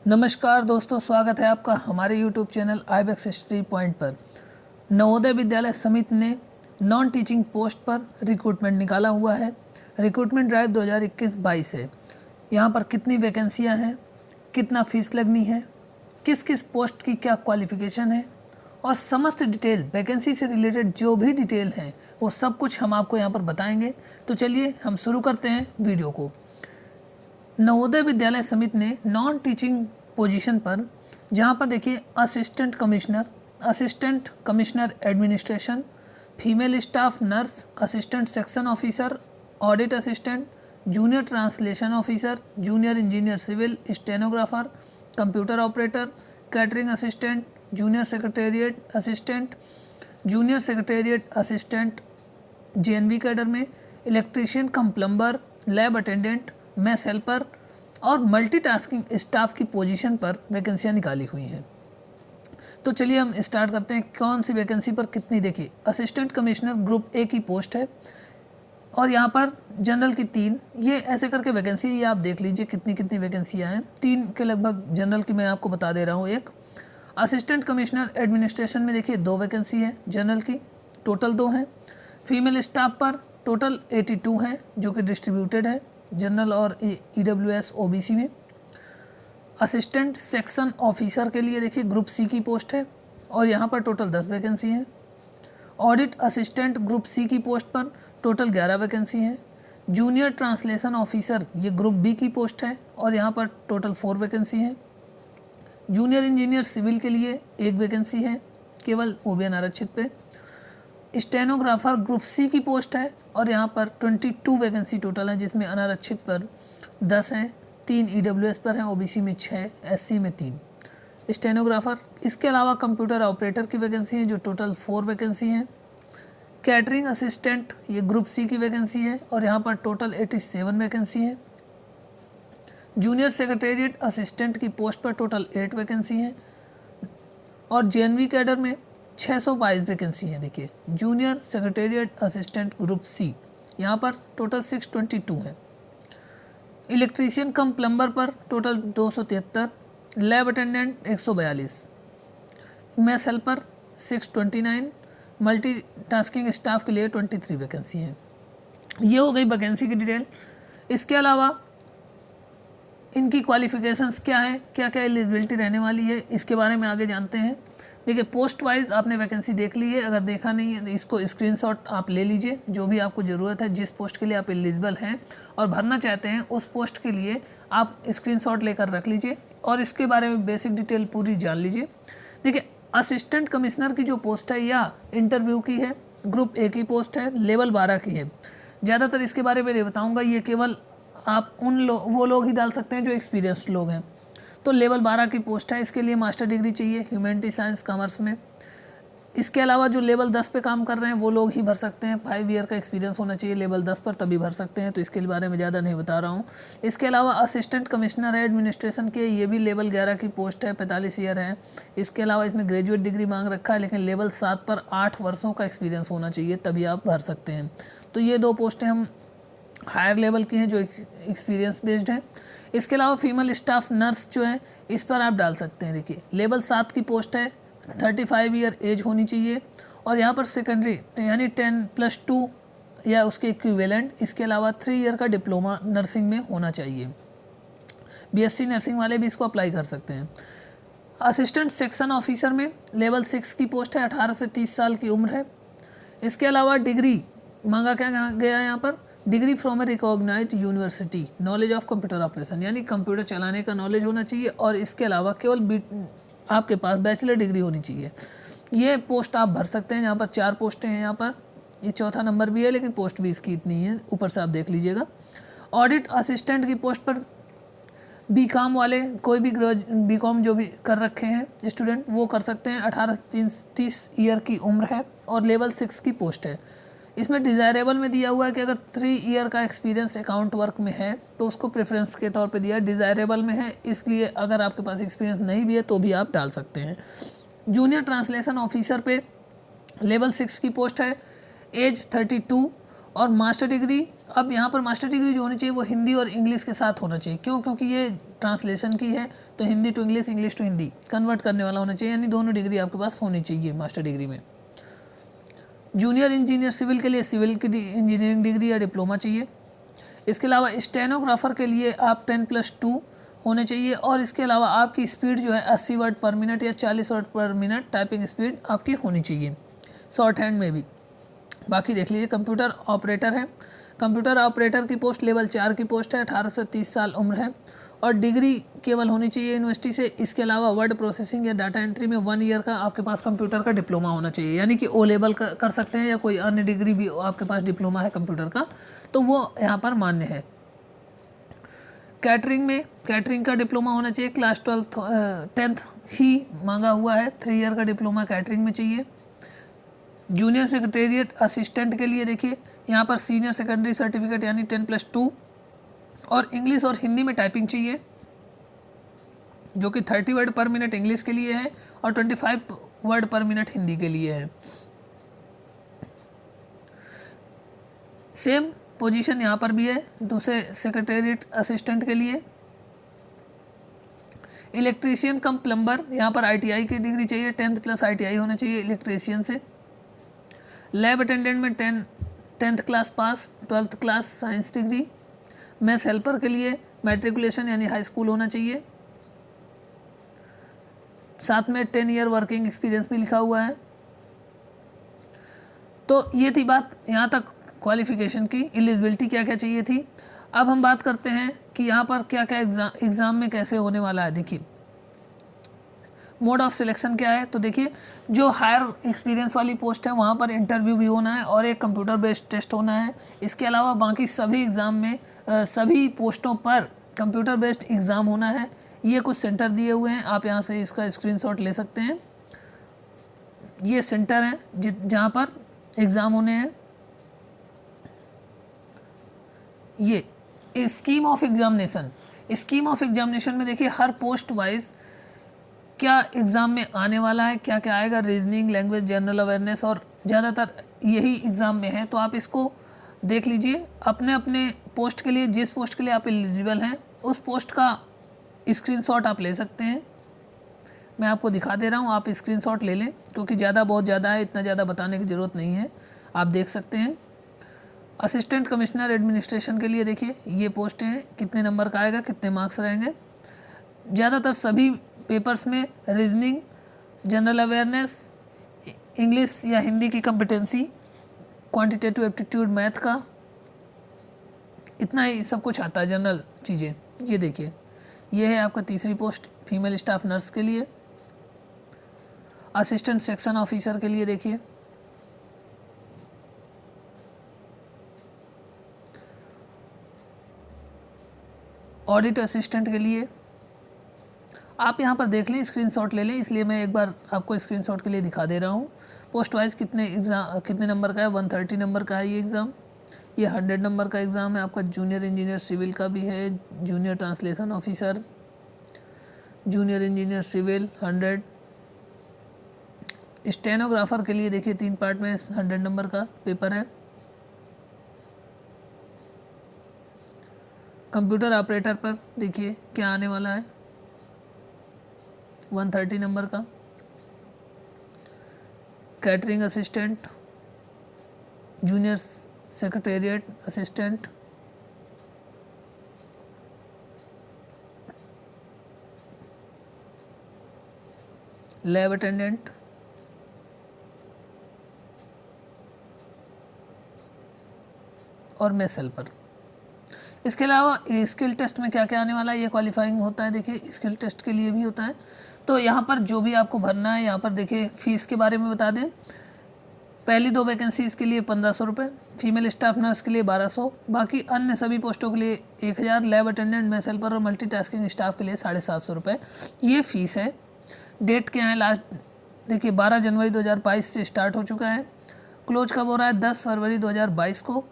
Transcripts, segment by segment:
नमस्कार दोस्तों, स्वागत है आपका हमारे YouTube channel Ibex history point पर। नवोदय विद्यालय समिति ने नॉन टीचिंग पोस्ट पर रिक्रूटमेंट निकाला हुआ है। रिक्रूटमेंट ड्राइव 2021-22 है। यहाँ पर कितनी वैकेंसियाँ हैं, कितना फीस लगनी है, किस किस पोस्ट की क्या क्वालिफिकेशन है और समस्त डिटेल वैकेंसी से रिलेटेड जो भी डिटेल है वो सब कुछ हम आपको यहाँ पर बताएंगे। तो चलिए हम शुरू करते हैं वीडियो को। नवोदय विद्यालय समिति ने नॉन टीचिंग पोजीशन पर, जहाँ पर देखिए assistant commissioner administration, female staff nurse, assistant section officer, audit assistant, junior translation officer, junior engineer civil, stenographer, computer operator, catering assistant, junior secretariat assistant JNV cadre में, electrician cum plumber, lab attendant, mess helper और multitasking staff की position पर वैकेंसियां निकाली हुई हैं। तो चलिए हम स्टार्ट करते हैं कौन सी वैकेंसी पर कितनी। देखिए असिस्टेंट कमिश्नर ग्रुप ए की पोस्ट है और यहाँ पर जनरल की 3, ये ऐसे करके वैकेंसी, ये आप देख लीजिए कितनी कितनी वैकेंसियाँ हैं। 3 के लगभग जनरल की मैं आपको बता दे रहा हूँ। एक असिस्टेंट कमिश्नर एडमिनिस्ट्रेशन में देखिए 2 वैकेंसी है जनरल की, टोटल 2 हैं। फीमेल स्टाफ पर टोटल 82 हैं जो कि डिस्ट्रीब्यूटेड है जनरल और EWS OBC में। असिस्टेंट सेक्शन ऑफिसर के लिए देखिए ग्रुप सी की पोस्ट है और यहाँ पर टोटल 10 वैकेंसी हैं। ऑडिट असिस्टेंट ग्रुप सी की पोस्ट पर टोटल 11 वैकेंसी हैं। जूनियर ट्रांसलेशन ऑफिसर ये ग्रुप बी की पोस्ट है और यहाँ पर टोटल 4 वैकेंसी हैं। जूनियर इंजीनियर सिविल के लिए 1 वैकेंसी है केवल, वो भी अनारक्षित पे। स्टेनोग्राफर ग्रुप सी की पोस्ट है और यहाँ पर 22 वैकेंसी टोटल है, जिसमें अनारक्षित पर 10 हैं, 3 EWS पर हैं, OBC में 6, SC में 3 स्टेनोग्राफर। इसके अलावा कंप्यूटर ऑपरेटर की वैकेंसी है जो टोटल 4 वैकेंसी हैं। कैटरिंग असिस्टेंट ये ग्रुप सी की वैकेंसी है और यहाँ पर टोटल 87 वैकेंसी है। जूनियर सेक्रेटेरिएट असिस्टेंट की पोस्ट पर टोटल 8 वैकेंसी हैं और JNV कैडर में 622 वैकेंसी है। देखिए junior secretariat assistant group C, यहाँ पर टोटल 622 है। इलेक्ट्रीशियन कम प्लम्बर पर total 273, lab attendant 142, mess helper 629, multitasking staff के लिए 23 वैकेंसी है। ये हो गई वैकेंसी की डिटेल। इसके अलावा इनकी क्वालिफिकेशंस क्या है, क्या क्या एलिजिबिलिटी रहने वाली है, इसके बारे में आगे जानते हैं। देखिए पोस्ट वाइज आपने वैकेंसी देख ली है, अगर देखा नहीं है तो इसको स्क्रीनशॉट आप ले लीजिए, जो भी आपको ज़रूरत है, जिस पोस्ट के लिए आप एलिजिबल हैं और भरना चाहते हैं उस पोस्ट के लिए आप स्क्रीनशॉट लेकर रख लीजिए और इसके बारे में बेसिक डिटेल पूरी जान लीजिए। देखिए असिस्टेंट कमिश्नर की जो पोस्ट है या इंटरव्यू की है, ग्रुप ए की पोस्ट है, लेवल 12 की है। ज़्यादातर इसके बारे में नहीं बताऊँगा, ये केवल आप वो लोग ही डाल सकते हैं जो एक्सपीरियंस्ड लोग हैं। तो लेवल 12 की पोस्ट है, इसके लिए मास्टर डिग्री चाहिए ह्यूमैनिटी साइंस कॉमर्स में। इसके अलावा जो लेवल 10 पे काम कर रहे हैं वो लोग ही भर सकते हैं, 5 ईयर का एक्सपीरियंस होना चाहिए लेवल 10 पर, तभी भर सकते हैं। तो इसके बारे में ज़्यादा नहीं बता रहा हूँ। इसके अलावा असिस्टेंट कमिश्नर है एडमिनिस्ट्रेशन के, ये भी लेवल 11 की पोस्ट है, 45 ईयर है। इसके अलावा इसमें ग्रेजुएट डिग्री मांग रखा है, लेकिन लेवल 7 पर 8 वर्षों का एक्सपीरियंस होना चाहिए, तभी आप भर सकते हैं। तो ये 2 पोस्टें हम हायर लेवल की हैं जो एक्सपीरियंस बेस्ड है। इसके अलावा फीमेल स्टाफ नर्स जो है इस पर आप डाल सकते हैं। देखिए लेवल 7 की पोस्ट है, 35 ईयर एज होनी चाहिए और यहाँ पर सेकेंडरी यानी 10+2 या उसके इक्विवेलेंट, इसके अलावा 3 ईयर का डिप्लोमा नर्सिंग में होना चाहिए। BSc नर्सिंग वाले भी इसको अप्लाई कर सकते हैं। असिस्टेंट सेक्शन ऑफिसर में लेवल 6 की पोस्ट है, 18 से 30 साल की उम्र है। इसके अलावा डिग्री मांगा क्या गया यहाँ पर, degree from a recognised university, knowledge of computer operation, यानी कंप्यूटर चलाने का नॉलेज होना चाहिए और इसके अलावा केवल आपके पास बैचलर डिग्री होनी चाहिए। ये पोस्ट आप भर सकते हैं। यहाँ पर 4 पोस्टें हैं, यहाँ पर ये चौथा नंबर भी है, लेकिन पोस्ट भी इसकी इतनी है, ऊपर से आप देख लीजिएगा। ऑडिट असिस्टेंट की पोस्ट पर BCom वाले, कोई भी BCom जो भी कर रखे हैं स्टूडेंट वो कर सकते हैं। 18 से 30 ईयर की उम्र है और लेवल 6 की पोस्ट है। इसमें डिज़ायरेबल में दिया हुआ है कि अगर 3 ईयर का एक्सपीरियंस अकाउंट वर्क में है तो उसको प्रेफरेंस के तौर पे दिया है, डिज़ायरेबल में है, इसलिए अगर आपके पास एक्सपीरियंस नहीं भी है तो भी आप डाल सकते हैं। जूनियर ट्रांसलेशन ऑफिसर पे लेवल 6 की पोस्ट है, एज 32 और मास्टर डिग्री अब यहाँ पर मास्टर डिग्री जो होनी चाहिए वो हिंदी और इंग्लिश के साथ होना चाहिए। क्यों? क्योंकि ये ट्रांसलेशन की है, तो Hindi to English, English to Hindi convert करने वाला होना चाहिए, यानी दोनों डिग्री आपके पास होनी चाहिए मास्टर डिग्री में। जूनियर इंजीनियर सिविल के लिए सिविल की इंजीनियरिंग डिग्री या डिप्लोमा चाहिए। इसके अलावा स्टेनोग्राफर के लिए आप 10+2 होने चाहिए, और इसके अलावा आपकी स्पीड जो है 80 वर्ड पर मिनट या 40 वर्ड पर मिनट टाइपिंग स्पीड आपकी होनी चाहिए, शॉर्ट हैंड में भी। बाकी देख लीजिए, कंप्यूटर ऑपरेटर है। कंप्यूटर ऑपरेटर की पोस्ट लेवल 4 की पोस्ट है, 18 से 30 साल उम्र है, और डिग्री केवल होनी चाहिए यूनिवर्सिटी से। इसके अलावा वर्ड प्रोसेसिंग या डाटा एंट्री में 1 ईयर का आपके पास कंप्यूटर का डिप्लोमा होना चाहिए, यानी कि ओ लेवल कर सकते हैं, या कोई अन्य डिग्री भी आपके पास डिप्लोमा है कंप्यूटर का तो वो यहाँ पर मान्य है। कैटरिंग का डिप्लोमा होना चाहिए, क्लास 10th ही मांगा हुआ है, 3 ईयर का डिप्लोमा कैटरिंग में चाहिए। जूनियर सेक्रेटेरिएट असिस्टेंट के लिए देखिए यहाँ पर सीनियर सेकेंडरी सर्टिफिकेट यानी 10+2, और इंग्लिश और हिंदी में टाइपिंग चाहिए, जो कि 30 वर्ड पर मिनट इंग्लिश के लिए है और 25 वर्ड पर मिनट हिंदी के लिए है। सेम पोजीशन यहाँ पर भी है दूसरे सेक्रेटेरिएट असिस्टेंट के लिए। इलेक्ट्रीशियन कम प्लम्बर, यहाँ पर ITI की डिग्री चाहिए, 10th+ ITI होना चाहिए इलेक्ट्रीशियन से। लैब अटेंडेंट में 10th class pass, 12th class science degree. Maths helper के लिए मैट्रिकुलेशन यानी हाई स्कूल होना चाहिए, साथ में 10 ईयर वर्किंग एक्सपीरियंस भी लिखा हुआ है। तो ये थी बात यहाँ तक क्वालिफिकेशन की, एलिजिबिलिटी क्या क्या चाहिए थी। अब हम बात करते हैं कि यहाँ पर क्या क्या एग्ज़ाम में कैसे होने वाला है। देखिए मोड ऑफ सिलेक्शन क्या है, तो देखिए जो हायर एक्सपीरियंस वाली पोस्ट है वहाँ पर इंटरव्यू भी होना है और एक कंप्यूटर बेस्ड टेस्ट होना है। इसके अलावा बाकी सभी एग्ज़ाम में सभी पोस्टों पर कंप्यूटर बेस्ड एग्ज़ाम होना है। ये कुछ सेंटर दिए हुए हैं, आप यहाँ से इसका स्क्रीनशॉट ले सकते हैं। ये सेंटर हैं जहाँ पर एग्ज़ाम होने हैं। ये स्कीम ऑफ एग्जामिनेशन में देखिए हर पोस्ट वाइज क्या एग्ज़ाम में आने वाला है, क्या क्या आएगा, रीजनिंग, लैंग्वेज, जनरल अवेयरनेस, और ज़्यादातर यही एग्ज़ाम में है। तो आप इसको देख लीजिए, अपने अपने पोस्ट के लिए, जिस पोस्ट के लिए आप एलिजिबल हैं उस पोस्ट का स्क्रीनशॉट आप ले सकते हैं। मैं आपको दिखा दे रहा हूँ, आप स्क्रीनशॉट ले लें, क्योंकि बहुत ज़्यादा है, इतना ज़्यादा बताने की ज़रूरत नहीं है, आप देख सकते हैं। असिस्टेंट कमिश्नर एडमिनिस्ट्रेशन के लिए देखिए ये पोस्टें हैं, कितने नंबर का आएगा, कितने मार्क्स रहेंगे। ज़्यादातर सभी पेपर्स में रीजनिंग, जनरल अवेयरनेस, इंग्लिश या हिंदी की कॉम्पिटेंसी, क्वांटिटेटिव एप्टीट्यूड मैथ का, इतना ही सब कुछ आता है, जनरल चीज़ें। ये देखिए ये है आपका तीसरी पोस्ट फीमेल स्टाफ नर्स के लिए। असिस्टेंट सेक्शन ऑफिसर के लिए देखिए, ऑडिट असिस्टेंट के लिए आप यहाँ पर देख लें, स्क्रीनशॉट ले लें, इसलिए मैं एक बार आपको स्क्रीनशॉट के लिए दिखा दे रहा हूँ। पोस्ट वाइज कितने नंबर का है, 130 नंबर का है ये एग्ज़ाम। ये 100 नंबर का एग्ज़ाम है आपका। जूनियर इंजीनियर सिविल का भी है, junior translation officer, junior engineer civil 100। Stenographer के लिए देखिए 3 पार्ट में 100 नंबर का पेपर है। कंप्यूटर ऑपरेटर पर देखिए क्या आने वाला है, 130 नंबर का। Catering assistant, junior secretariat assistant, lab attendant, और मेस हेल्पर। इसके अलावा स्किल टेस्ट में क्या क्या आने वाला है, ये क्वालिफाइंग होता है। देखिए स्किल टेस्ट के लिए भी होता है। तो यहाँ पर जो भी आपको भरना है, यहाँ पर देखिए फ़ीस के बारे में बता दें। पहली 2 वैकेंसीज़ के लिए 1500 रुपये, फीमेल स्टाफ नर्स के लिए 1200, बाकी अन्य सभी पोस्टों के लिए 1000, लैब अटेंडेंट, मेस हेल्पर और मल्टीटास्किंग स्टाफ के लिए 750 रुपये ये फ़ीस है। डेट क्या है, लास्ट देखिए 12 जनवरी 2022 से स्टार्ट हो चुका है। क्लोज कब हो रहा है, 10 फरवरी 2022 को।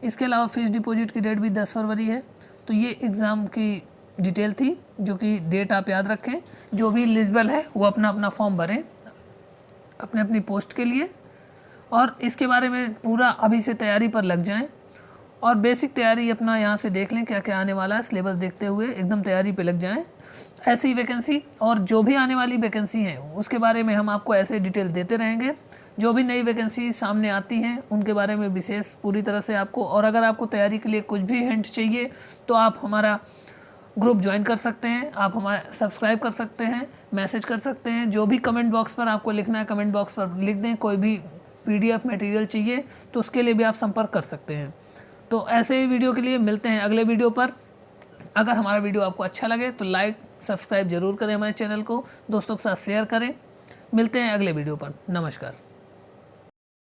इसके अलावा फ़ीस डिपॉजिट की डेट भी 10 फरवरी है। तो ये एग्ज़ाम की डिटेल थी, जो कि डेट आप याद रखें। जो भी एलिजिबल है वो अपना अपना फॉर्म भरें अपने अपनी पोस्ट के लिए, और इसके बारे में पूरा अभी से तैयारी पर लग जाएं। और बेसिक तैयारी अपना यहाँ से देख लें क्या क्या आने वाला है, सिलेबस देखते हुए एकदम तैयारी पे लग जाएं। ऐसी वैकेंसी और जो भी आने वाली वैकेंसी हैं उसके बारे में हम आपको ऐसे डिटेल देते रहेंगे। जो भी नई वैकेंसी सामने आती हैं उनके बारे में विशेष पूरी तरह से आपको, और अगर आपको तैयारी के लिए कुछ भी हिंट चाहिए तो आप हमारा ग्रुप ज्वाइन कर सकते हैं, आप हमारा सब्सक्राइब कर सकते हैं, मैसेज कर सकते हैं। जो भी कमेंट बॉक्स पर आपको लिखना है कमेंट बॉक्स पर लिख दें। कोई भी PDF मटेरियल चाहिए तो उसके लिए भी आप संपर्क कर सकते हैं। तो ऐसे ही वीडियो के लिए मिलते हैं अगले वीडियो पर। अगर हमारा वीडियो आपको अच्छा लगे तो लाइक सब्सक्राइब जरूर करें, हमारे चैनल को दोस्तों के साथ शेयर करें। मिलते हैं अगले वीडियो पर। नमस्कार।